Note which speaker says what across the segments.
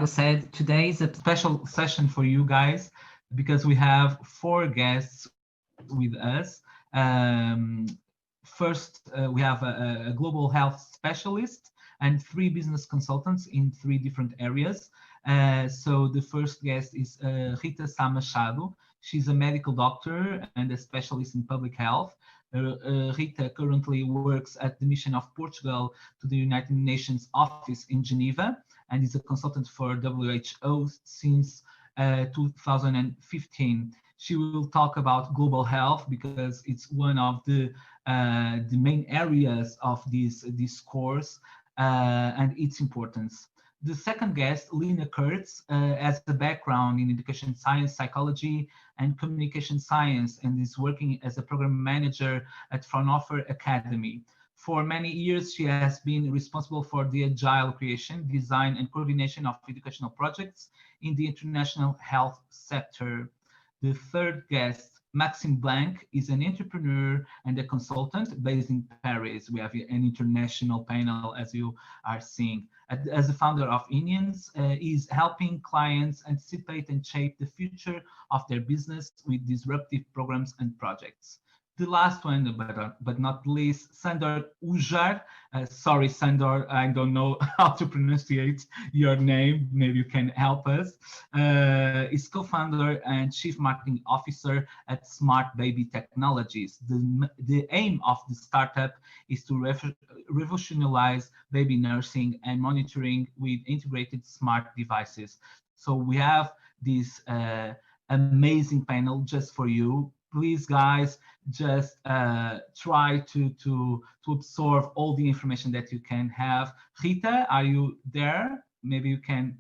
Speaker 1: Machado said, today is a special session for you guys because we have four guests with us. First, we have a global health specialist and three business consultants in three different areas. So the first guest is Rita Machado. She's a medical doctor and a specialist in public health. Rita currently works at the Mission of Portugal to the United Nations office in Geneva and is a consultant for WHO since 2015. She will talk about global health because it's one of the main areas of this course and its importance. The second guest, Lina Kurtz, has a background in education science, psychology, and communication science, and is working as a program manager at Fraunhofer Academy. For many years, she has been responsible for the agile creation, design, and coordination of educational projects in the international health sector. The third guest, Maxime Blanc, is an entrepreneur and a consultant based in Paris. We have an international panel, as you are seeing. As the founder of Indians, is helping clients anticipate and shape the future of their business with disruptive programs and projects. The last one, but not least, Sandor Ujar. Sorry, Sandor, I don't know how to pronounce your name. Maybe you can help us. Is co-founder and chief marketing officer at Smart Baby Technologies. The aim of the startup is to revolutionize baby nursing and monitoring with integrated smart devices. So we have this amazing panel just for you. Please, guys, just try to absorb all the information that you can have. Rita, are you there? Maybe you can.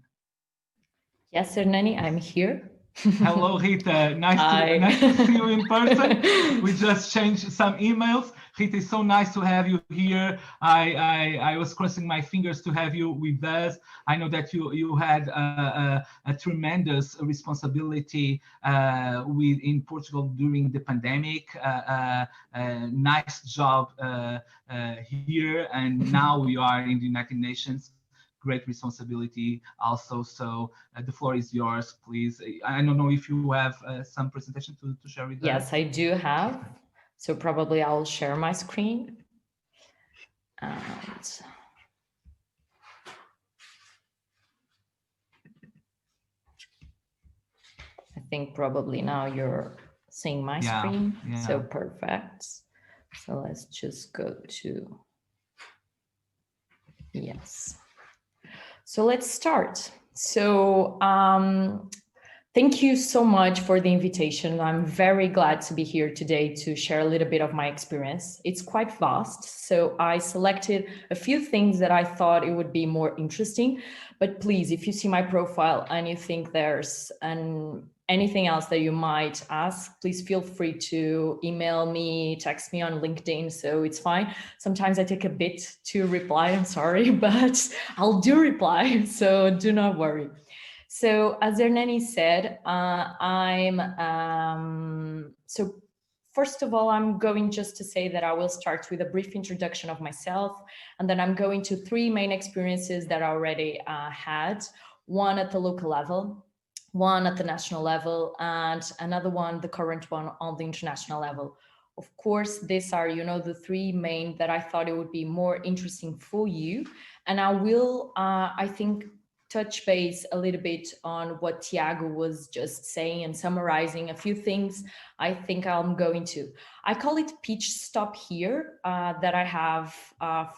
Speaker 2: Yes, Hernani, I'm here.
Speaker 1: Hello, Rita. Nice to see you in person. We just changed some emails. Rita, it's so nice to have you here. I was crossing my fingers to have you with us. I know that you had a tremendous responsibility in Portugal during the pandemic. Nice job here, and now you are in the United Nations. Great responsibility also. So the floor is yours, please. I don't know if you have some presentation to share with us.
Speaker 2: Yes, I do have. So probably I'll share my screen. And I think probably now you're seeing my screen. Yeah. So perfect. So let's just go to, yes. So let's start. So thank you so much for the invitation. I'm very glad to be here today to share a little bit of my experience. It's quite vast, so I selected a few things that I thought it would be more interesting. But please, if you see my profile and you think there's anything else that you might ask, please feel free to email me, text me on LinkedIn, so it's fine. Sometimes I take a bit to reply, I'm sorry, but I'll do reply, so do not worry. So as Hernani said, so first of all, I'm going just to say that I will start with a brief introduction of myself, and then I'm going to three main experiences that I already had, one at the local level, one at the national level, and another one, the current one, on the international level. Of course, these are, the three main that I thought it would be more interesting for you. And I will, I think, touch base a little bit on what Tiago was just saying and summarizing a few things I think I'm going to. I call it pitch stop here that I have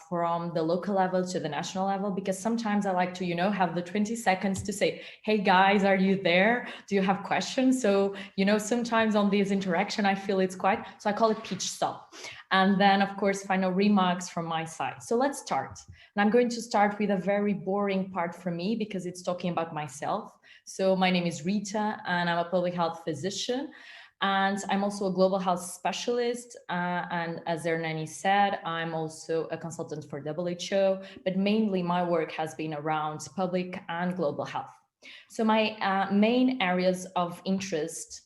Speaker 2: from the local level to the national level, because sometimes I like to, have the 20 seconds to say, hey guys, are you there? Do you have questions? So, sometimes on this interaction, I feel it's quite, so I call it pitch stop. And then, of course, final remarks from my side. So let's start. And I'm going to start with a very boring part for me because it's talking about myself. So my name is Rita and I'm a public health physician. And I'm also a global health specialist. And as Hernani said, I'm also a consultant for WHO, but mainly my work has been around public and global health. So my main areas of interest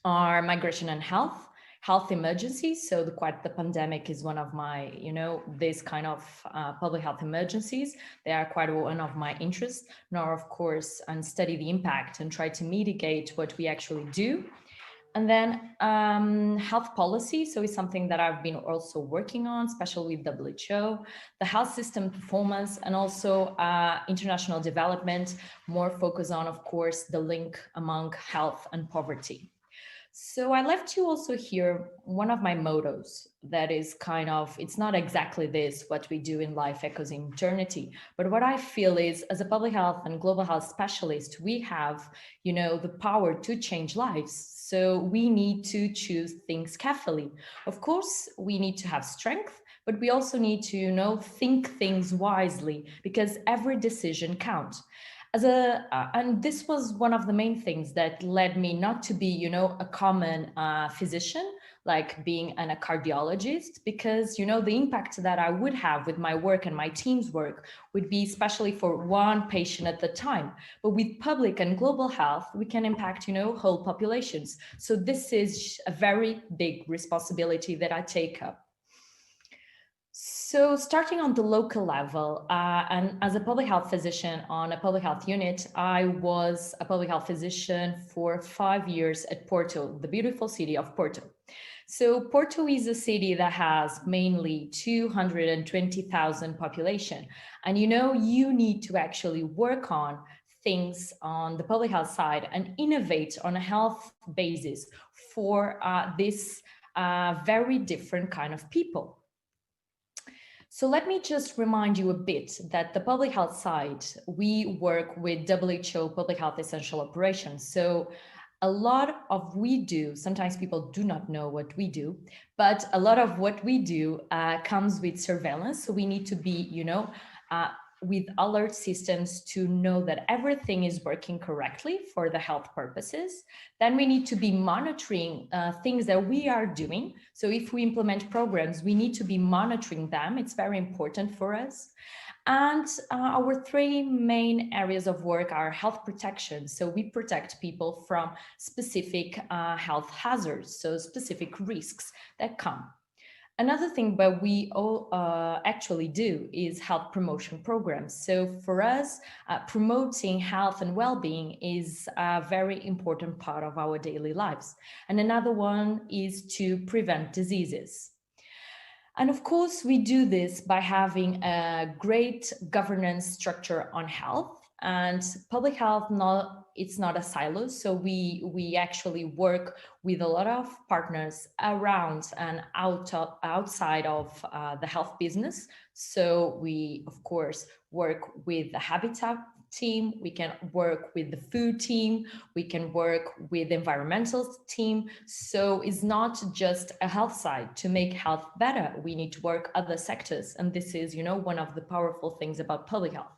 Speaker 2: are migration and health, health emergencies. So the pandemic is one of my, this kind of public health emergencies. They are quite one of my interests, nor of course, and study the impact and try to mitigate what we actually do. And then health policy. So it's something that I've been also working on, especially with WHO, the health system performance, and also international development, more focus on, of course, the link among health and poverty. So I left you also here one of my mottos that is kind of, it's not exactly this, what we do in life echoes in eternity, but what I feel is as a public health and global health specialist, we have, the power to change lives. So we need to choose things carefully. Of course, we need to have strength, but we also need to, think things wisely because every decision counts and this was one of the main things that led me not to be a common physician like being a cardiologist because the impact that I would have with my work and my team's work would be especially for one patient at the time, but with public and global health we can impact whole populations. So this is a very big responsibility that I take up. So starting on the local level, and as a public health physician on a public health unit, I was a public health physician for 5 years at Porto, the beautiful city of Porto. So Porto is a city that has mainly 220,000 population. And you need to actually work on things on the public health side and innovate on a health basis for this very different kind of people. So let me just remind you a bit that the public health side, we work with WHO Public Health Essential Operations. So a lot of we do, sometimes people do not know what we do, but a lot of what we do comes with surveillance. So we need to be, with alert systems to know that everything is working correctly for the health purposes. Then we need to be monitoring things that we are doing. So if we implement programs, we need to be monitoring them. It's very important for us. And our three main areas of work are health protection. So we protect people from specific health hazards, so specific risks that come. Another thing that we all actually do is health promotion programs. So for us, promoting health and well-being is a very important part of our daily lives. And another one is to prevent diseases. And of course, we do this by having a great governance structure on health. And public health, it's not a silo. So we actually work with a lot of partners around and outside of the health business. So we, of course, work with the habitat team, we can work with the food team, we can work with the environmental team. So it's not just a health side. To make health better, we need to work other sectors. And this is, one of the powerful things about public health.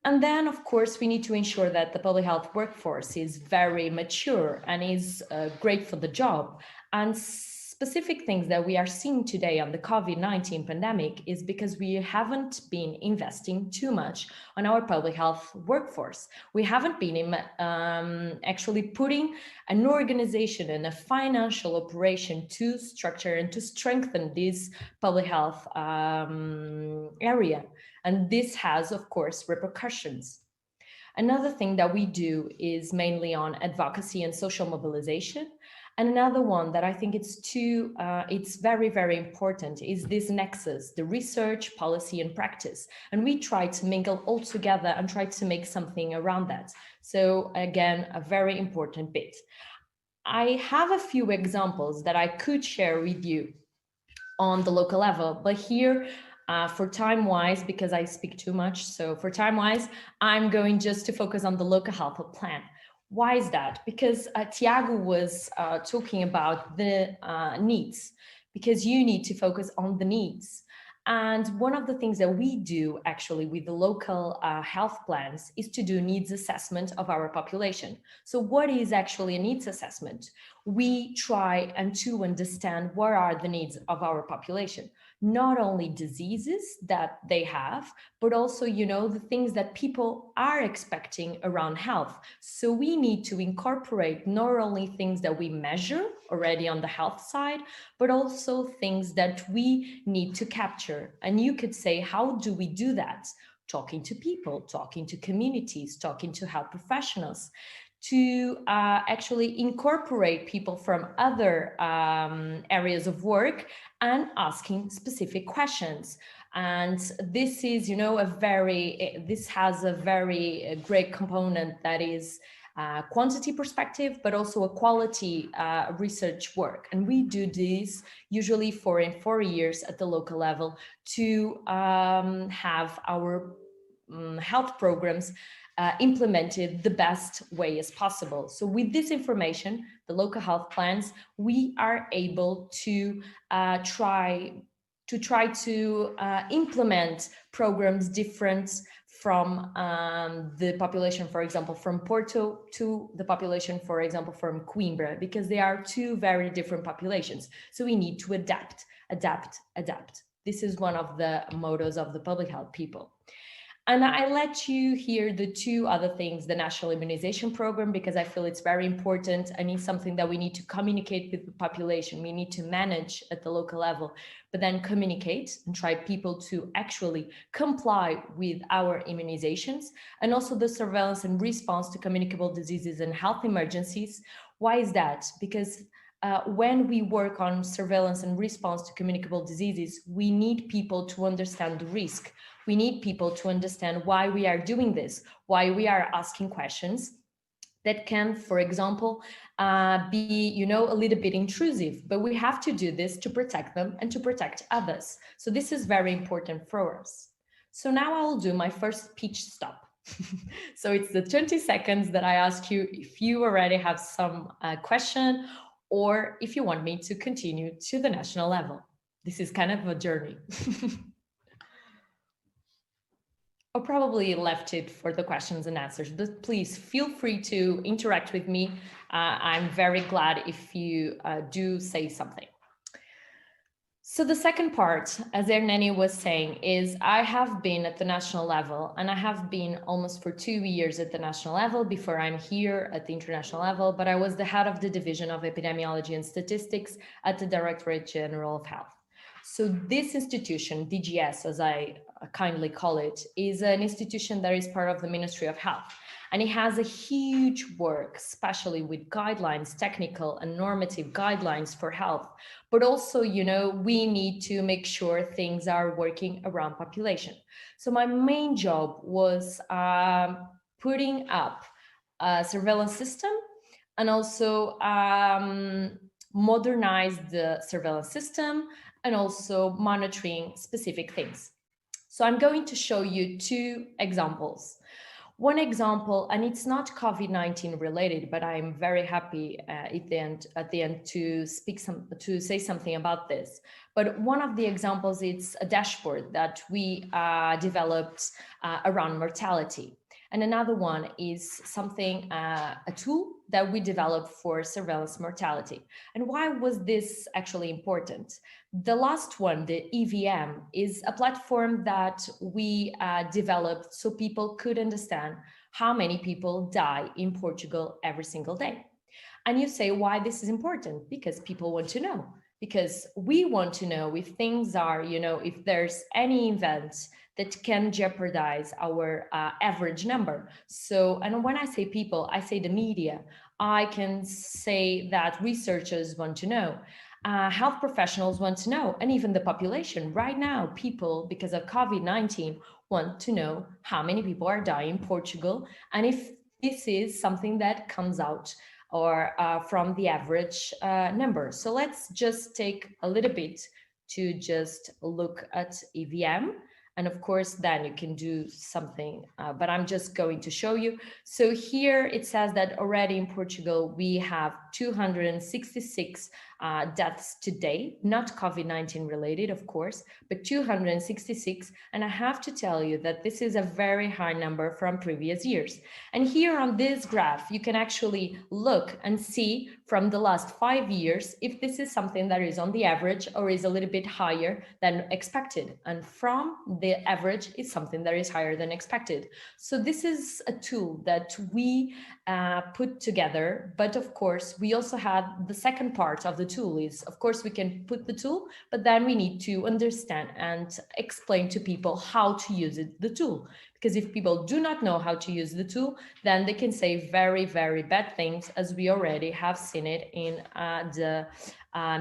Speaker 2: And then, of course, we need to ensure that the public health workforce is very mature and is great for the job. And specific things that we are seeing today on the COVID-19 pandemic is because we haven't been investing too much on our public health workforce. We haven't been actually putting an organization and a financial operation to structure and to strengthen this public health area. And this has, of course, repercussions. Another thing that we do is mainly on advocacy and social mobilization. And another one that I think it's very, very important is this nexus, the research, policy, and practice. And we try to mingle all together and try to make something around that. So again, a very important bit. I have a few examples that I could share with you on the local level, but here, for time wise, because I speak too much, so for time wise, I'm going just to focus on the local health plan. Why is that? Because Tiago was talking about the needs, because you need to focus on the needs. And one of the things that we do actually with the local health plans is to do needs assessment of our population. So what is actually a needs assessment? We try and to understand what are the needs of our population, not only diseases that they have, but also, the things that people are expecting around health. So we need to incorporate not only things that we measure already on the health side, but also things that we need to capture. And you could say, how do we do that? Talking to people, talking to communities, talking to health professionals, to actually incorporate people from other areas of work and asking specific questions. And this is, this has a very great component that is quantity perspective, but also a quality research work. And we do this usually for in 4 years at the local level to have our health programs implemented the best way as possible. So with this information, the local health plans, we are able to try to implement programs different from the population, for example, from Porto to the population, for example, from Coimbra, because they are two very different populations. So we need to adapt. This is one of the mottos of the public health people. And I let you hear the two other things, the national immunization program, because I feel it's very important and it's something that we need to communicate with the population. We need to manage at the local level, but then communicate and try people to actually comply with our immunizations, and also the surveillance and response to communicable diseases and health emergencies. Why is that? Because when we work on surveillance and response to communicable diseases, we need people to understand the risk. We need people to understand why we are doing this, why we are asking questions that can, for example, be, a little bit intrusive, but we have to do this to protect them and to protect others. So this is very important for us. So now I will do my first pitch stop. So it's the 20 seconds that I ask you if you already have some question, or if you want me to continue to the national level. This is kind of a journey. Or probably left it for the questions and answers, but please feel free to interact with me. I'm very glad if you do say something. So the second part, as Erneni was saying, is I have been at the national level, and I have been almost for 2 years at the national level before I'm here at the international level, but I was the head of the Division of Epidemiology and Statistics at the Directorate General of Health. So this institution, DGS, as I kindly call it, is an institution that is part of the Ministry of Health. And it has a huge work, especially with guidelines, technical and normative guidelines for health. But also, we need to make sure things are working around population. So my main job was putting up a surveillance system, and also modernize the surveillance system, and also monitoring specific things. So I'm going to show you two examples. One example, and it's not COVID-19 related, but I'm very happy at the end to say something about this. But one of the examples is a dashboard that we developed around mortality. And another one is something, a tool that we developed for surveillance mortality. And why was this actually important? The last one, the EVM, is a platform that we developed so people could understand how many people die in Portugal every single day. And you say, why this is important? Because people want to know. Because we want to know if things are, if there's any event that can jeopardize our average number. So, and when I say people, I say the media. I can say that researchers want to know. Health professionals want to know, and even the population. Right now, people, because of COVID-19, want to know how many people are dying in Portugal, and if this is something that comes out or from the average number. So let's just take a little bit to just look at EVM. And of course, then you can do something, but I'm just going to show you. So here it says that already in Portugal, we have 266 deaths today, not COVID-19 related, of course, but 266. And I have to tell you that this is a very high number from previous years. And here on this graph, you can actually look and see from the last 5 years if this is something that is on the average or is a little bit higher than expected. And from the average is something that is higher than expected. So this is a tool that we put together, but of course we also had the second part of the tool is, of course, we can put the tool, but then we need to understand and explain to people how to use the tool. Because if people do not know how to use the tool, then they can say very, very bad things, as we already have seen it in the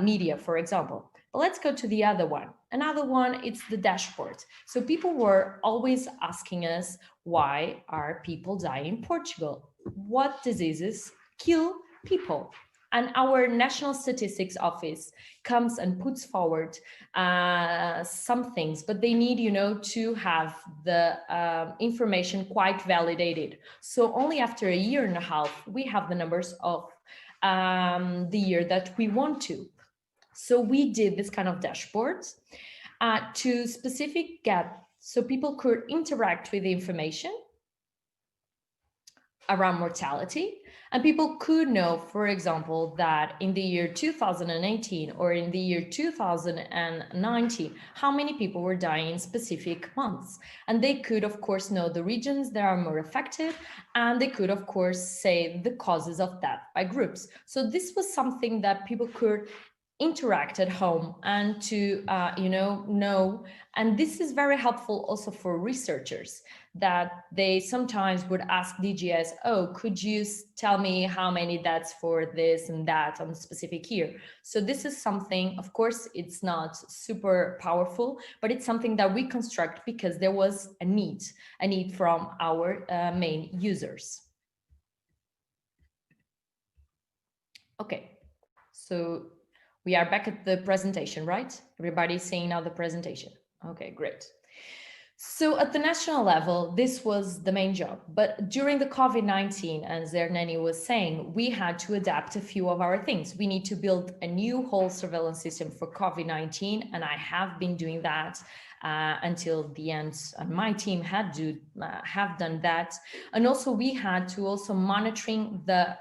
Speaker 2: media, for example. But let's go to the other one. Another one, it's the dashboard. So people were always asking us, why are people dying in Portugal? What diseases kill people? And our National Statistics Office comes and puts forward some things, but they need, to have the information quite validated. So only after a year and a half, we have the numbers of the year that we want to. So we did this kind of dashboards to specific get, so people could interact with the information around mortality, and people could know, for example, that in the year 2018 or in the year 2019, how many people were dying in specific months. And they could, of course, know the regions that are more affected, and they could, of course, say the causes of death by groups. So this was something that people could interact at home and to know, and this is very helpful also for researchers, that they sometimes would ask DGS, oh, could you tell me how many deaths for this and that on a specific year? So this is something, of course, it's not super powerful, but it's something that we construct because there was a need from our main users. Okay, so we are back at the presentation, right? Everybody's seeing now the presentation. Okay, great. So at the national level, this was the main job. But during the COVID-19, as Ernani was saying, we had to adapt a few of our things. We need to build a new whole surveillance system for COVID-19, and I have been doing that until the end. And my team had to have done that. And also we had to also monitoring the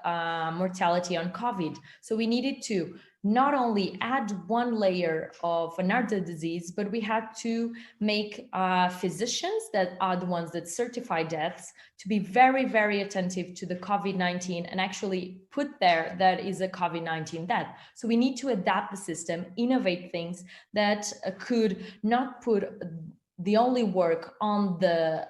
Speaker 2: mortality on COVID. So we needed to not only add one layer of another disease, but we had to make physicians that are the ones that certify deaths to be very, very attentive to the COVID-19 and actually put there that is a COVID-19 death. So we need to adapt the system, innovate things that could not put the only work on the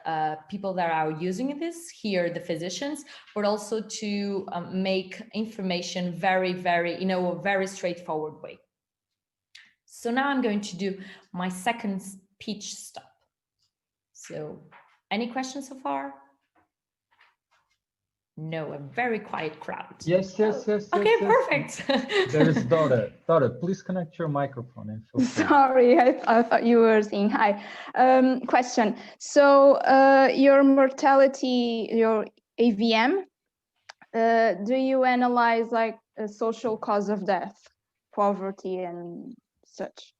Speaker 2: people that are using this here, the physicians, but also to make information very, very, a very straightforward way. So now I'm going to do my second speech stop. So any questions so far? No, a very quiet crowd.
Speaker 3: Yes.
Speaker 2: Okay, perfect.
Speaker 3: There is Dora. Dora, please connect your microphone and feel free.
Speaker 4: Sorry, I thought you were saying hi. Question. So your mortality, your AVM, do you analyze like a social cause of death, poverty and such?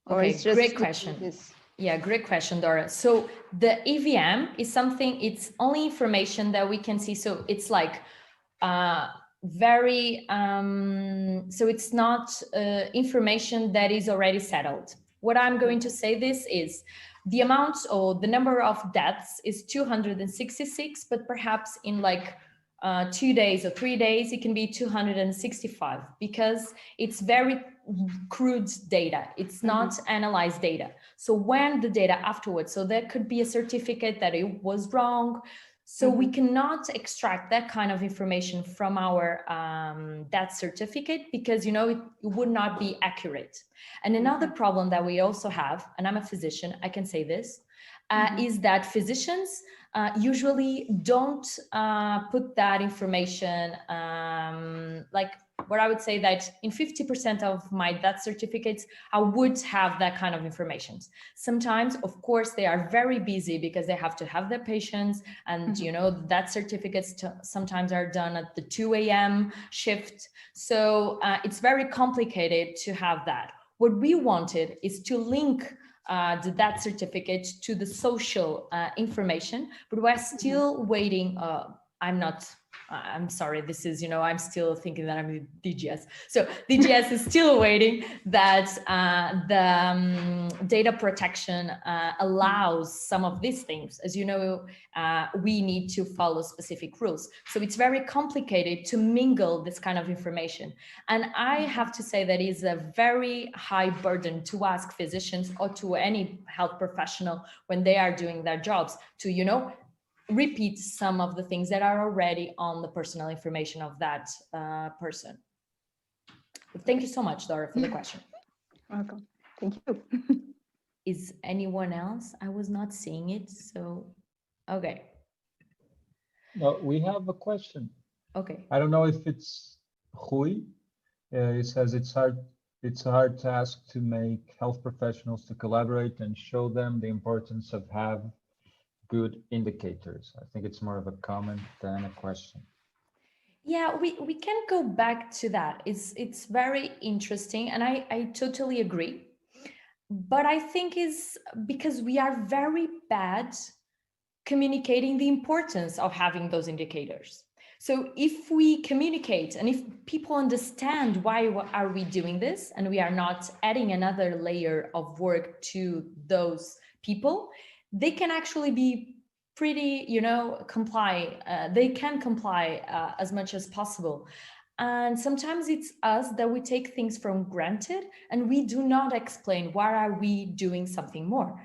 Speaker 2: Okay, it's just great question. Yeah, great question, Dora. So the EVM is something, it's only information that we can see. So it's like very, so it's not information that is already settled. What I'm going to say this is the amount or the number of deaths is 266, but perhaps in like 2 days or 3 days, it can be 265 because it's very crude data. It's not analyzed data. So when the data afterwards, so there could be a certificate that it was wrong. So we cannot extract that kind of information from our death certificate because, it would not be accurate. And another problem that we also have, and I'm a physician, I can say this, is that physicians usually don't put that information like where I would say that in 50% of my death certificates, I would have that kind of information. Sometimes, of course, they are very busy because they have to have their patients, and you know, death certificates sometimes are done at the 2 a.m. shift. So it's very complicated to have that. What we wanted is to link the death certificate to the social information, but we're still waiting. I'm sorry, this is, you know, I'm still thinking that I'm in DGS. So DGS is still waiting that the data protection allows some of these things. As you know, we need to follow specific rules. So it's very complicated to mingle this kind of information. And I have to say that is a very high burden to ask physicians or to any health professional when they are doing their jobs to, you know, repeat some of the things that are already on the personal information of that person. But thank you so much, Dora, for the question.
Speaker 4: Welcome. Thank you.
Speaker 2: Is anyone else? I was not seeing it, so okay.
Speaker 3: No, we have a question.
Speaker 2: Okay.
Speaker 3: I don't know if it's Rui. It says it's a hard task to make health professionals to collaborate and show them the importance of having good indicators. I think it's more of a comment than a question.
Speaker 2: Yeah, we can go back to that. It's very interesting, and I totally agree. But I think is because we are very bad communicating the importance of having those indicators. So if we communicate and if people understand why are we doing this, and we are not adding another layer of work to those people, they can actually be pretty, you know, comply. They can comply as much as possible. And sometimes it's us that we take things for granted and we do not explain why are we doing something more.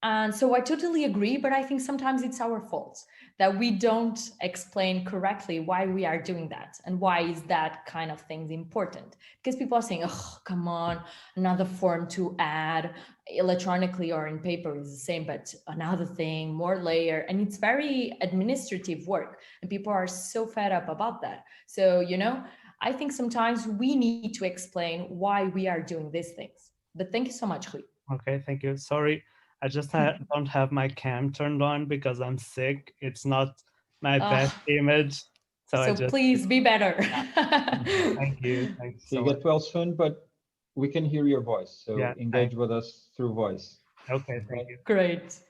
Speaker 2: And so I totally agree, but I think sometimes it's our fault that we don't explain correctly why we are doing that and why is that kind of thing important. Because people are saying, oh, come on, another form to add electronically or in paper is the same, but another thing, more layer. And it's very administrative work. And people are so fed up about that. So, you know, I think sometimes we need to explain why we are doing these things. But thank you so much, Rui.
Speaker 5: Okay, thank you. Sorry. I just don't have my cam turned on because I'm sick. It's not my best image.
Speaker 2: So please be better.
Speaker 5: Thank you. Thanks
Speaker 3: So
Speaker 5: so
Speaker 3: you
Speaker 5: much.
Speaker 3: get well soon, but we can hear your voice. So
Speaker 5: Yeah,
Speaker 3: engage with us through voice.
Speaker 5: Okay, thank you.
Speaker 2: Great.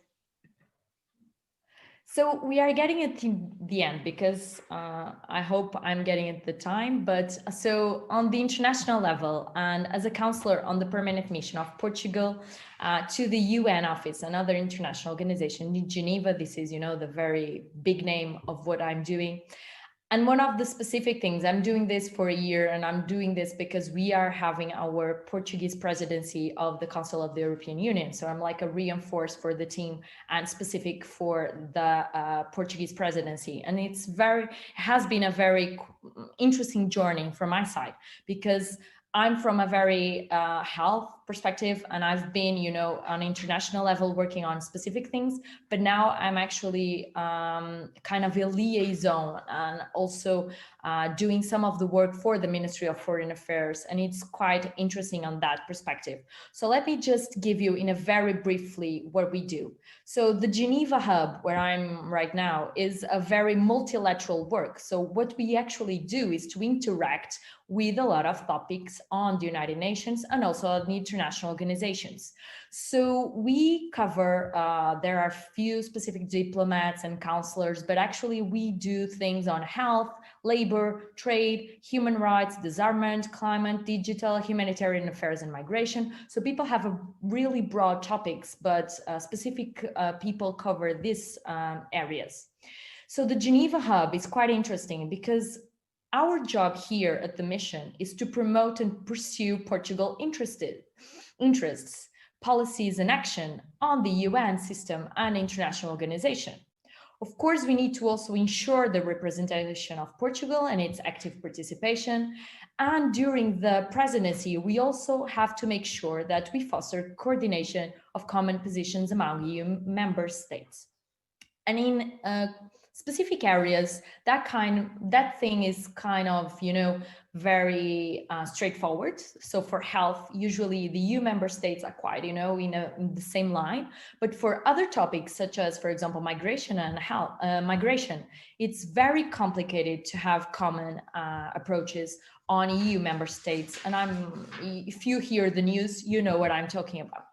Speaker 2: So we are getting at the end because I hope I'm getting at the time. But so on the international level and as a counselor on the permanent mission of Portugal to the UN office, another international organization in Geneva, this is, you know, the very big name of what I'm doing. And one of the specific things, I'm doing this for a year, and I'm doing this because we are having our Portuguese presidency of the Council of the European Union. So I'm like a reinforced for the team and specific for the Portuguese presidency. And has been a very interesting journey from my side because I'm from a very health perspective, and I've been, you know, on international level working on specific things, but now I'm actually kind of a liaison and also doing some of the work for the Ministry of Foreign Affairs, and it's quite interesting on that perspective. So let me just give you in a very briefly what we do. So the Geneva hub, where I'm right now, is a very multilateral work. So what we actually do is to interact with a lot of topics on the United Nations and also on the international organizations. So we cover, there are few specific diplomats and counselors, but actually we do things on health, labor, trade, human rights, disarmament, climate, digital, humanitarian affairs, and migration. So people have a really broad topics, but specific people cover these areas. So the Geneva hub is quite interesting because our job here at the mission is to promote and pursue Portugal interests, policies, and action on the UN system and international organization. Of course, we need to also ensure the representation of Portugal and its active participation. And during the presidency, we also have to make sure that we foster coordination of common positions among EU member states. And in specific areas, that thing is kind of, you know, very straightforward. So for health, usually the EU member states are quite, you know, in the same line. But for other topics, such as, for example, migration and health, migration, it's very complicated to have common approaches on EU member states. And if you hear the news, you know what I'm talking about.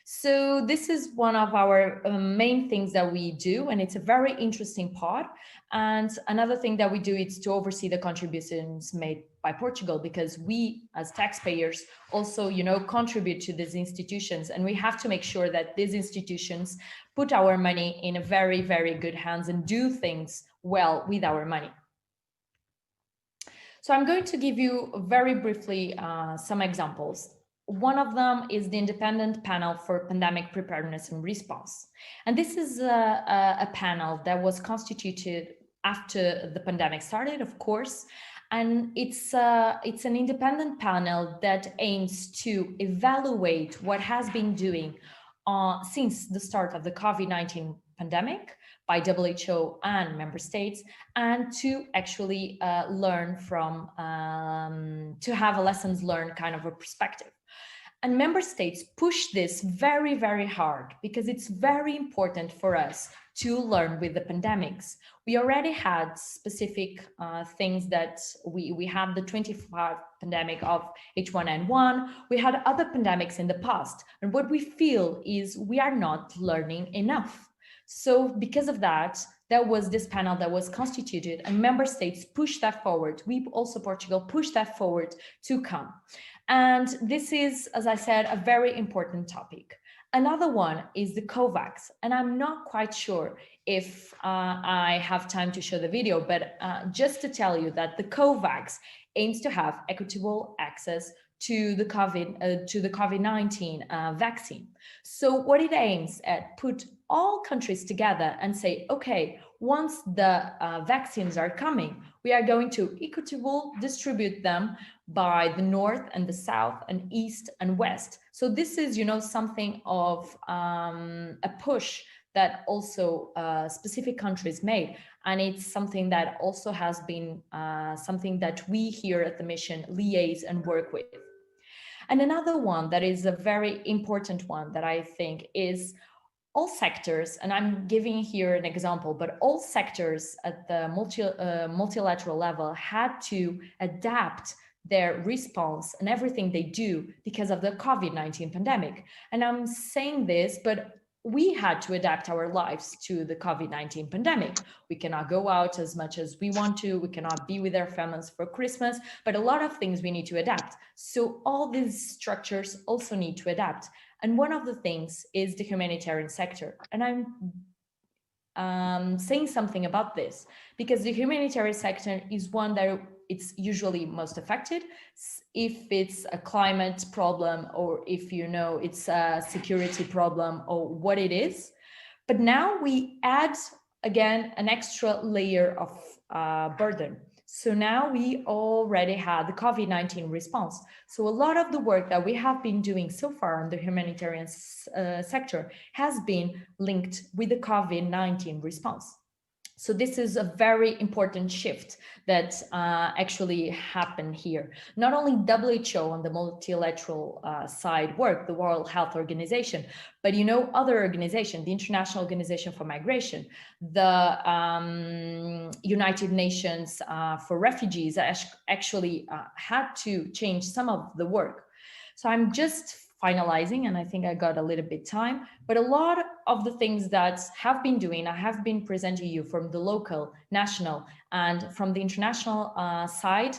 Speaker 2: So this is one of our main things that we do, and it's a very interesting part. And another thing that we do is to oversee the contributions made by Portugal, because we as taxpayers also, you know, contribute to these institutions, and we have to make sure that these institutions put our money in a very, very good hands and do things well with our money. So I'm going to give you very briefly some examples. One of them is the Independent Panel for Pandemic Preparedness and Response. And this is a panel that was constituted after the pandemic started, of course. And it's an independent panel that aims to evaluate what has been doing since the start of the COVID-19 pandemic by WHO and member states, and to actually learn from, to have a lessons learned kind of a perspective. And member states push this very, very hard because it's very important for us to learn with the pandemics. We already had specific things that we have the 25 pandemic of H1N1. We had other pandemics in the past. And what we feel is we are not learning enough. So because of that, there was this panel that was constituted and member states pushed that forward. We also, Portugal, pushed that forward to come. And this is, as I said, a very important topic. Another one is the COVAX. And I'm not quite sure if I have time to show the video, but just to tell you that the COVAX aims to have equitable access to the COVID-19 vaccine. So what it aims at, put all countries together and say, okay, once the vaccines are coming, we are going to equitably distribute them by the north and the south and east and west. So this is, you know, something of a push that also specific countries made. And it's something that also has been something that we here at the mission liaise and work with. And another one that is a very important one that I think is all sectors, and I'm giving here an example, but all sectors at the multilateral level had to adapt their response and everything they do because of the COVID-19 pandemic. And I'm saying this, but we had to adapt our lives to the COVID-19 pandemic. We cannot go out as much as we want to. We cannot be with our families for Christmas, but a lot of things we need to adapt. So all these structures also need to adapt. And one of the things is the humanitarian sector. And I'm saying something about this because the humanitarian sector is one that it's usually most affected if it's a climate problem or if, you know, it's a security problem or what it is. But now we add again an extra layer of burden. So now we already had the COVID-19 response. So a lot of the work that we have been doing so far in the humanitarian sector has been linked with the COVID-19 response. So this is a very important shift that actually happened here. Not only WHO on the multilateral side work, the World Health Organization, but, you know, other organizations, the International Organization for Migration, the United Nations for Refugees actually had to change some of the work. So I'm just finalizing, and I think I got a little bit time, but a lot of the things that have been doing, I have been presenting you from the local, national, and from the international side,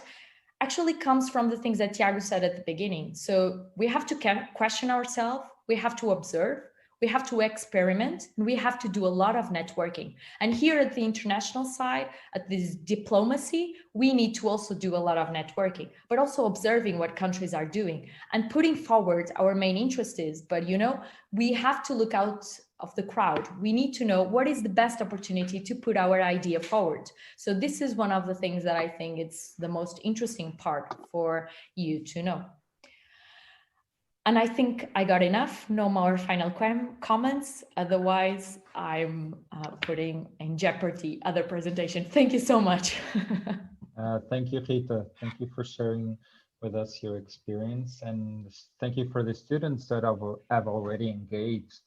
Speaker 2: actually comes from the things that Tiago said at the beginning. So we have to question ourselves, we have to observe, we have to experiment, and we have to do a lot of networking. And here at the international side, at this diplomacy, we need to also do a lot of networking, but also observing what countries are doing and putting forward our main interest is. But, you know, we have to look out of the crowd. We need to know what is the best opportunity to put our idea forward. So this is one of the things that I think it's the most interesting part for you to know. And I think I got enough. No more final comments. Otherwise, I'm putting in jeopardy other presentation. Thank you so much.
Speaker 3: Thank you, Rita. Thank you for sharing with us your experience, and thank you for the students that have already engaged.